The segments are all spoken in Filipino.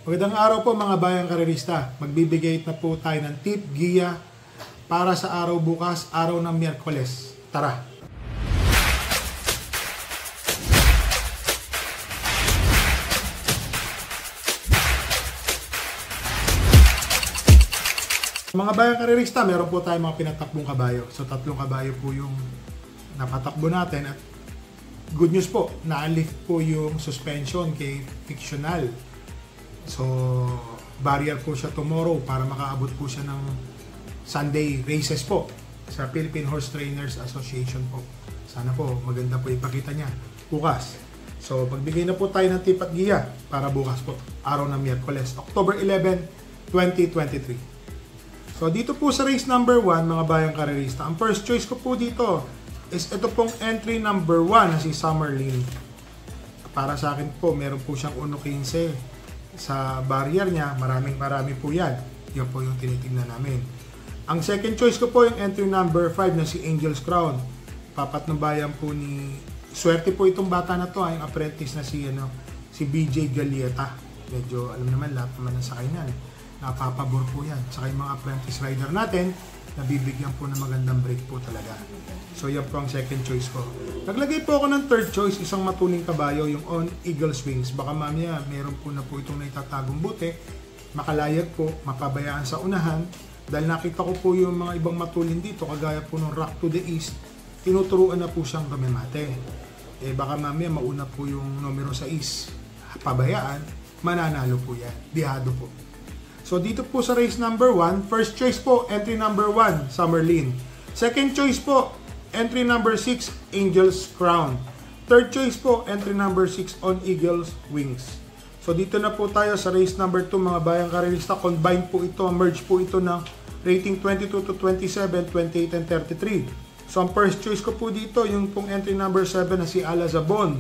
Magandang araw po mga bayang karerista. Magbibigay na po tayo ng tip, giya para sa araw bukas, araw ng Miyerkules. Tara! Mga bayang karerista, meron po tayo mga pinatakbong kabayo. So 3 kabayo po yung napatakbo natin at good news po, na-lift po yung suspension kay Fictional. So, barrier po siya tomorrow para makaabot po siya ng Sunday races po sa Philippine Horse Trainers Association po. Sana po maganda po ipakita niya bukas. So, magbigay na po tayo ng tip at giya para bukas po, araw ng Miyerkules, October 11, 2023. So, dito po sa race number 1, mga bayang karerista, ang first choice ko po dito is ito pong entry number 1 na si Summerlin. Para sa akin po, meron po siyang 1.15 sa barrier niya, marami po yan. Yan po yung tinitingnan namin. Ang second choice ko po yung entry number 5 na si Angel's Crown. Papatnubayan po ni... Swerte po itong bata na to, yung apprentice na si BJ Galieta. Medyo, alam naman, lahat naman ng sakay niyan. Napapabor po yan. Saka yung mga apprentice rider natin, nabibigyan po ng magandang break po talaga. So yan po ang second choice ko. Naglagay po ako ng third choice, isang matuling kabayo, yung On Eagle's Wings. Baka mamaya meron po na po itong naitatagong buti, makalayag po, mapabayaan sa unahan. Dahil nakita ko po yung mga ibang matulin dito, kagaya po ng Rock to the East, tinuturuan na po siyang kamemate. Baka mamaya mauna po yung numero 6, pabayaan, mananalo po yan. Dihado po. So dito po sa race number 1, first choice po, entry number 1, Summerlin. Second choice po, entry number 6, Angel's Crown. Third choice po, entry number 6, On Eagle's Wings. So dito na po tayo sa race number 2, mga bayang karerista. Combine po ito, merge po ito ng rating 22 to 27, 28 and 33. So ang first choice ko po dito, yung pong entry number 7 na si Alazabon.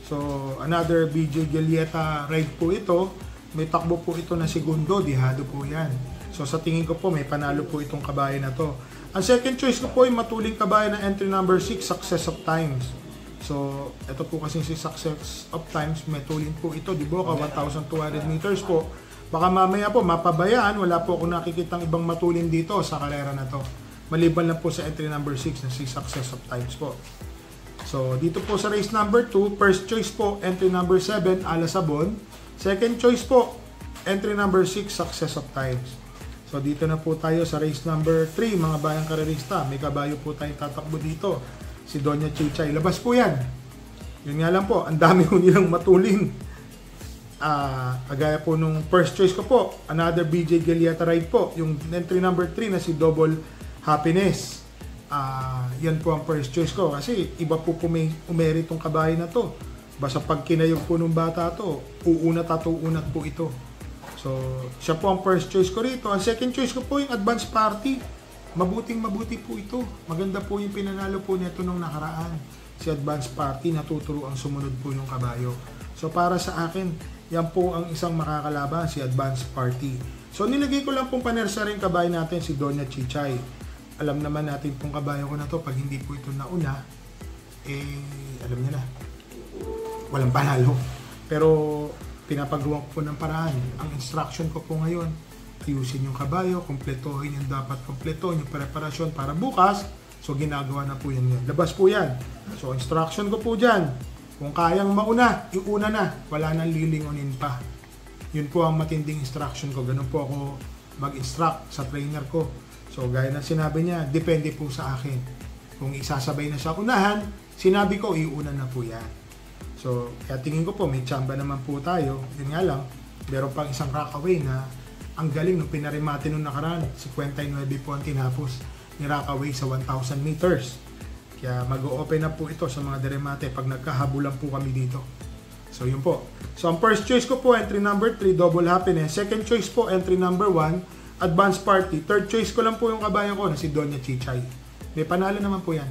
So another BJ Galieta ride po ito. May takbo po ito na segundo, dihado po yan. So sa tingin ko po, may panalo po itong kabayo na to. Ang second choice ko po ay matuling kabayo na entry number 6, Success of Times. So ito po kasi si Success of Times, may tulin po ito, di ba? 1,200 meters po. Baka mamaya po, mapabayaan, wala po ako nakikitang ibang matulin dito sa karera na to. Maliban lang po sa entry number 6 na si Success of Times po. So dito po sa race number 2, first choice po, entry number 7, Alasabon. Second choice po, entry number 6, Success of Times. So dito na po tayo sa race number 3, mga bayang karerista. May kabayo po tayong tatakbo dito, si Doña Chichay. Labas po yan. Yun nga lang po, ang dami po nilang matulin. Kagaya po nung first choice ko po, another BJ Galieta ride po, yung entry number 3 na si Double Happiness. Yan po ang first choice ko kasi iba po umeri itong kabayo na to. Basta pag kinayog po ng bata to, uunat po ito. So, siya po ang first choice ko rito. Ang second choice ko po yung Advance Party. Mabuti po ito. Maganda po yung pinanalo po nito nung nakaraan. Si Advance Party, natuturo ang sumunod po yung kabayo. So, para sa akin, yan po ang isang makakalaban, si Advance Party. So, nilagay ko lang pong panersa rin kabayo natin, si Doña Chichay. Alam naman natin pong kabayo ko na to, pag hindi po ito nauna, alam niya na, walang panalo. Pero, pinapagawa ko po ng paraan. Ang instruction ko po ngayon, ayusin yung kabayo, kumpletuhin yung dapat kumpletuhin, yung preparasyon para bukas. So, ginagawa na po yan. Labas po yan. So, instruction ko po dyan. Kung kayang mauna, iuna na. Wala nang lilingunin pa. Yun po ang matinding instruction ko. Ganun po ako mag-instruct sa trainer ko. So, gaya ng sinabi niya, depende po sa akin. Kung isasabay na sa unahan, sinabi ko, iuna na po yan. So, kaya tingin ko po, may tsamba naman po tayo. Yun nga lang, meron pang isang Rockaway na ang galing nung pinarimate nung nakaraan. 59 po ang tinapos ni Rockaway sa 1,000 meters. Kaya mag-o-open na po ito sa mga deremate pag nagkahabulan po kami dito. So, yun po. So, ang first choice ko po, entry number 3, Double Happiness. Second choice po, entry number 1, Advance Party. Third choice ko lang po yung kabayo ko na si Doña Chichay. May panalo naman po yan.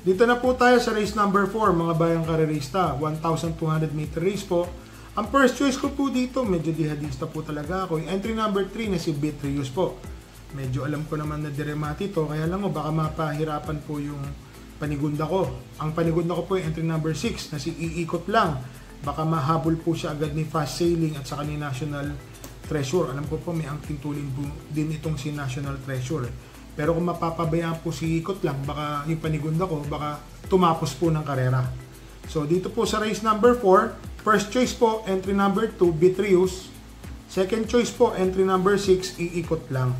Dito na po tayo sa race number 4, mga bayang karerista. 1,200 meter race po. Ang first choice ko po dito, medyo dihadista po talaga ako. Yung entry number 3 na si Beatrius po. Medyo alam ko naman na deremati to, kaya lang baka mapahirapan po yung panigunda ko. Ang panigunda ko po yung entry number 6 na si Iikot Lang. baka mahabol po siya agad ni Fast Sailing at saka ni National Treasure. Alam ko po may angking tulin po din itong si National Treasure. Pero kung mapapabayaan po si Ikot lang, baka yung panigunda ko, baka tumapos po ng karera. So dito po sa race number 4, first choice po, entry number 2, Betrius. Second choice po, entry number 6, Iikot lang.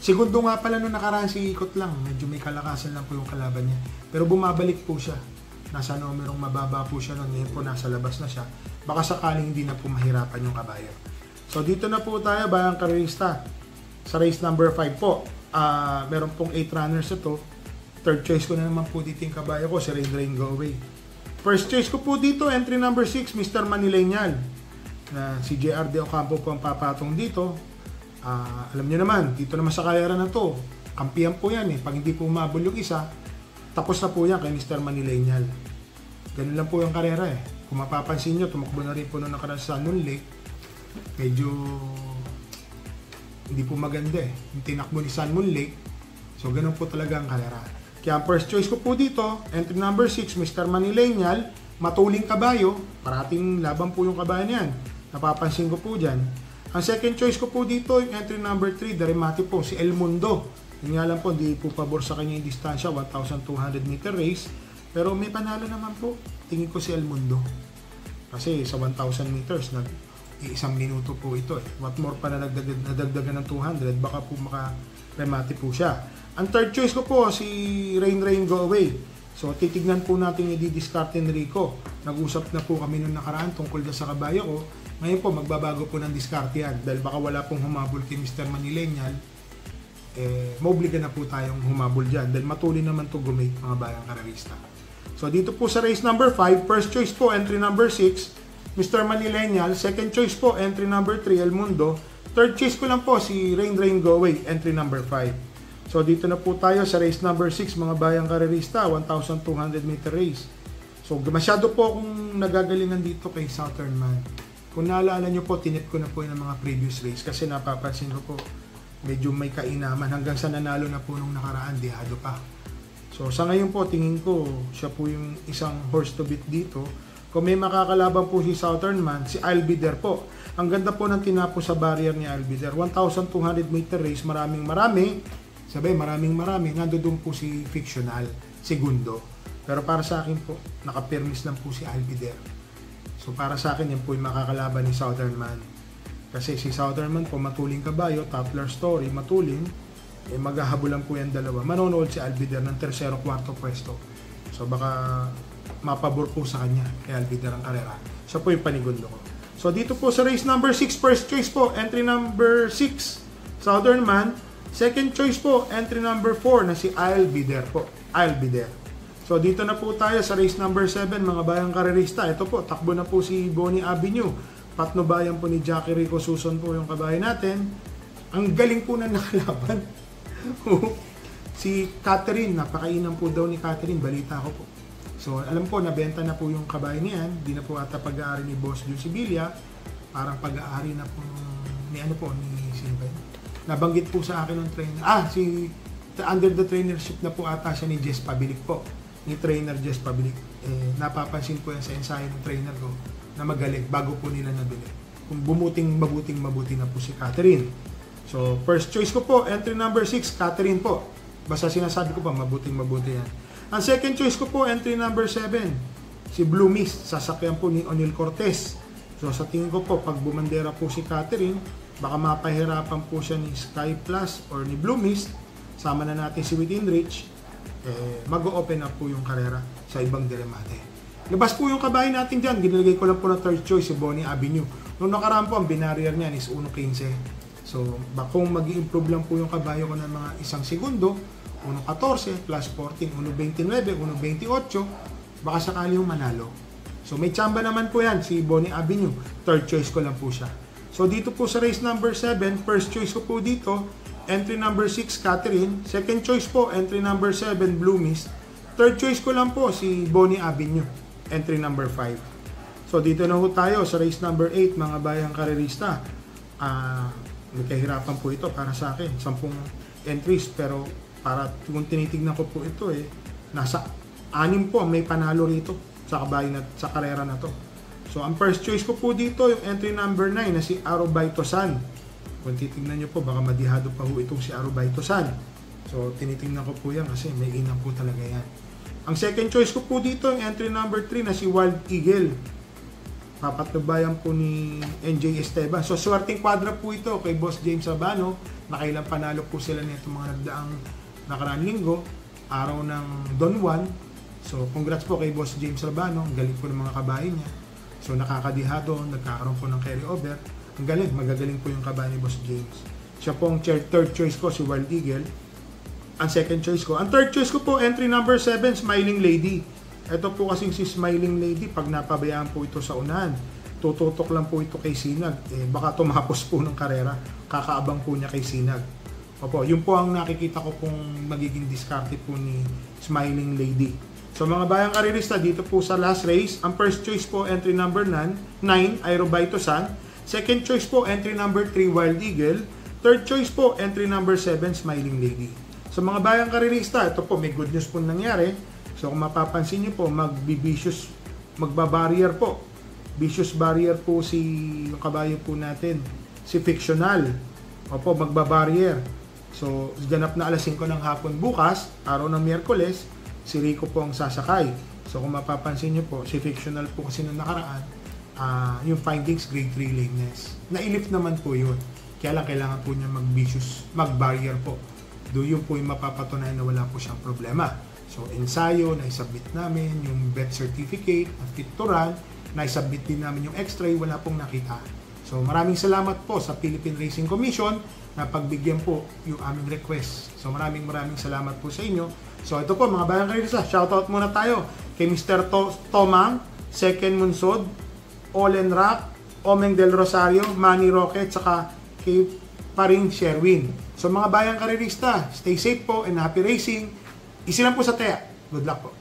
Segundo nga pala nung nakaraan si Ikot lang, medyo may kalakasan lang po yung kalaban niya. Pero bumabalik po siya. Nasa numerong mababa po siya noon, ngayon po nasa labas na siya. Baka sakaling hindi na po mahirapan yung kabayo. So dito na po tayo, bayang karerista. Sa race number 5 po. Meron pong 8 runners ito. Third choice ko na naman po dito yung kabayo ko, si Rain Go Away. First choice ko po dito, entry number 6, Mr. Manileñal. Si JR De Ocampo po ang papatong dito. Alam niyo naman, dito naman sa karera na to, kampihan po yan eh. Pag hindi po umabol yung isa, tapos na po yan kay Mr. Manileñal. Ganun lang po yung karera eh. Kung mapapansin nyo, tumakbo na rin po nung nakaraan sa Nun Lake. Medyo hindi po maganda eh. Yung tinakbo ni Sun Moon Lake. So, ganun po talaga ang karera. Kaya ang first choice ko po dito, entry number 6, Mr. Manileñal, matuling kabayo. Parating laban po yung kabayo niyan. Napapansin ko po dyan. Ang second choice ko po dito, yung entry number 3, Darimati po, si El Mundo. Yung nga lang po, hindi po pabor sa kanya yung distansya, 1,200 meter race. Pero may panalo naman po. Tingin ko si El Mundo. Kasi sa 1,000 meters, isang minuto po ito eh. What more pa na nadagdagan ng 200, baka po makaremate po siya. Ang third choice ko po, si Rain Go Away. So, titignan po natin yung i-discard ni Rico. Nag-usap na po kami nung nakaraan tungkol sa kabayo ko. Ngayon po, magbabago po ng discard yan. Dahil baka wala pong humabol kay Mr. Manileñal, maobliga na po tayong humabol dyan. Dahil matulin naman to gumate mga bayang karerista. So, dito po sa race number 5, first choice po, entry number 6, Mr. Manileñal. Second choice po, entry number 3, El Mundo. Third choice ko lang po, si Rain Go Away, entry number 5. So, dito na po tayo sa race number 6, mga bayang karerista, 1,200 meter race. So, masyado po akong nagagalingan dito kay Southern Man. Kung naalala nyo po, tinip ko na po yung mga previous race kasi napapansin ko po, medyo may kainaman. Hanggang sa nanalo na po nung nakaraan, dihado pa. So, sa ngayon po, tingin ko, siya po yung isang horse to beat dito. Kung may makakalaban po si Southern Man, si Albider po. Ang ganda po ng tinapo sa barrier ni Albider. 1,200 meter race, maraming. Nandoon po si Fictional, segundo. Pero para sa akin po, nakapirmis lang po si Albider. So para sa akin, yan po yung makakalaban ni Southern Man. Kasi si Southern Man po, matuling kabayo, Toppler Story, matuling. Maghahabulan po yan dalawa. Manonood si Albider ng tercero, kwarto pwesto. So baka mapabor po sa kanya kay Albider ang karera. Siya po yung panigundo ko. So dito po sa race number 6, first choice po, entry number 6, Southern Man. Second choice po, entry number 4 na si Albider po. Albider. So dito na po tayo sa race number 7, mga bayang karerista. Ito po, takbo na po si Bonnie Avenue. Patnubayan po ni Jackie Rico Suson po yung kabayo natin. Ang galing po na nakalaban. Si Catherine, napakainan po daw ni Catherine, balita ko po. So alam ko, nabenta na po yung kabayo niyan. Di na po ata pag-aari ni Boss Jun Sibilia. Parang pag-aari na po ni sino ba yun? Nabanggit po sa akin ng trainer. Under the trainership na po ata siya ni Jess Pabilik po. Ni trainer Jess Pabilik. Napapansin po yan sa ensayo ng trainer ko na magaling bago po nila nabili. Kung mabuti na po si Catherine. So, first choice ko po, entry number 6, Catherine po. Basta sinasabi ko pa, mabuti yan. Ang second choice ko po, entry number 7, si Blue Mist. Sasakyan po ni O'Neil Cortez. So, sa tingin ko po, pag bumandera po si Catherine, baka mapahirapan po siya ni Sky Plus or ni Blue Mist. Sama na natin si Within Reach. Mag-o-open up po yung karera sa ibang dilemate. Labas po yung kabayo natin dyan. Ginilagay ko lang po na third choice, si Bonnie Avenue. Nung nakaraan po, ang binarrier niyan is 1.15. So, kung mag-i-improve lang po yung kabayo ko ng mga isang segundo, 1.14 plus 14, 1.29, 1.28, baka sakali yung manalo. So, may tsamba naman po yan, si Bonnie Avenue. Third choice ko lang po siya. So, dito po sa race number 7, first choice ko po dito, entry number 6, Catherine. Second choice po, entry number 7, Blue Mist. Third choice ko lang po, si Bonnie Avenue, entry number 5. So, dito na po tayo sa race number 8, mga bayang karerista. May kahirapan po ito para sa akin. 10 entries, pero para kung tinitignan ko po ito, nasa 6 po may panalo rito sa kabayo na, sa karera na to. So, ang first choice ko po dito, yung entry number 9 na si Arobaito-san. Kung titignan nyo po, baka madihado pa po itong si Arobaito-san. So, tinitingnan ko po yan kasi may inang po talaga yan. Ang second choice ko po dito, yung entry number 3 na si Wild Eagle. Papatnubayan po ni NJ Esteban. So, swerteng kwadra po ito kay Boss James Sabano. Nakailang panalo po sila nito mga nagdaang nakaraan linggo, araw ng Don Juan. So, congrats po kay Boss James Sabano. Ang galing po ng mga kabayo niya. So, nakakadihado, nagkakaroon po ng carryover. Ang galing, magagaling po yung kabayo ni Boss James. Siya po ang third choice ko, si Wild Eagle. Ang second choice ko. Ang third choice ko po, entry number 7, Smiling Lady. Ito po kasing si Smiling Lady, pag napabayaan po ito sa unahan, tututok lang po ito kay Sinag. Baka tumapos po ng karera, kakaabang po niya kay Sinag. Opo, yun po ang nakikita ko pong magiging diskarte po ni Smiling Lady. So mga bayang karirista, dito po sa last race, ang first choice po, entry number 9, Aerobaito-san. Second choice po, entry number 3, Wild Eagle. Third choice po, entry number 7, Smiling Lady. So mga bayang karirista, ito po, may good news po nangyari. So kung mapapansin nyo po, magbabarrier po. Vicious barrier po yung kabayo po natin. Si Fictional. Opo, magbabarrier. So ganap na alas 5 ng hapon bukas, araw ng Miyerkules, si Rico po ang sasakay. So kung mapapansin nyo po, si Fictional po kasi nung nakaraan, yung findings grade 3 lameness. Nailip naman po yun. Kaya lang kailangan po niya mag-barrier po. Yun po yung mapapatunayan na wala po siyang problema. So ensayo, naisubmit namin yung birth certificate, na fit to run, naisubmit din namin yung x-ray, wala pong nakita. So maraming salamat po sa Philippine Racing Commission na pagbigyan po yung aming request. So maraming salamat po sa inyo. So ito po mga bayang karirista, shoutout muna tayo kay Mr. Tomang, Second Munsod, Olen Rock, Omeng Del Rosario, Manny Rocket, saka kay Paring Sherwin. So mga bayang karirista, stay safe po and happy racing. Isi lang po sa TEA. Good luck po.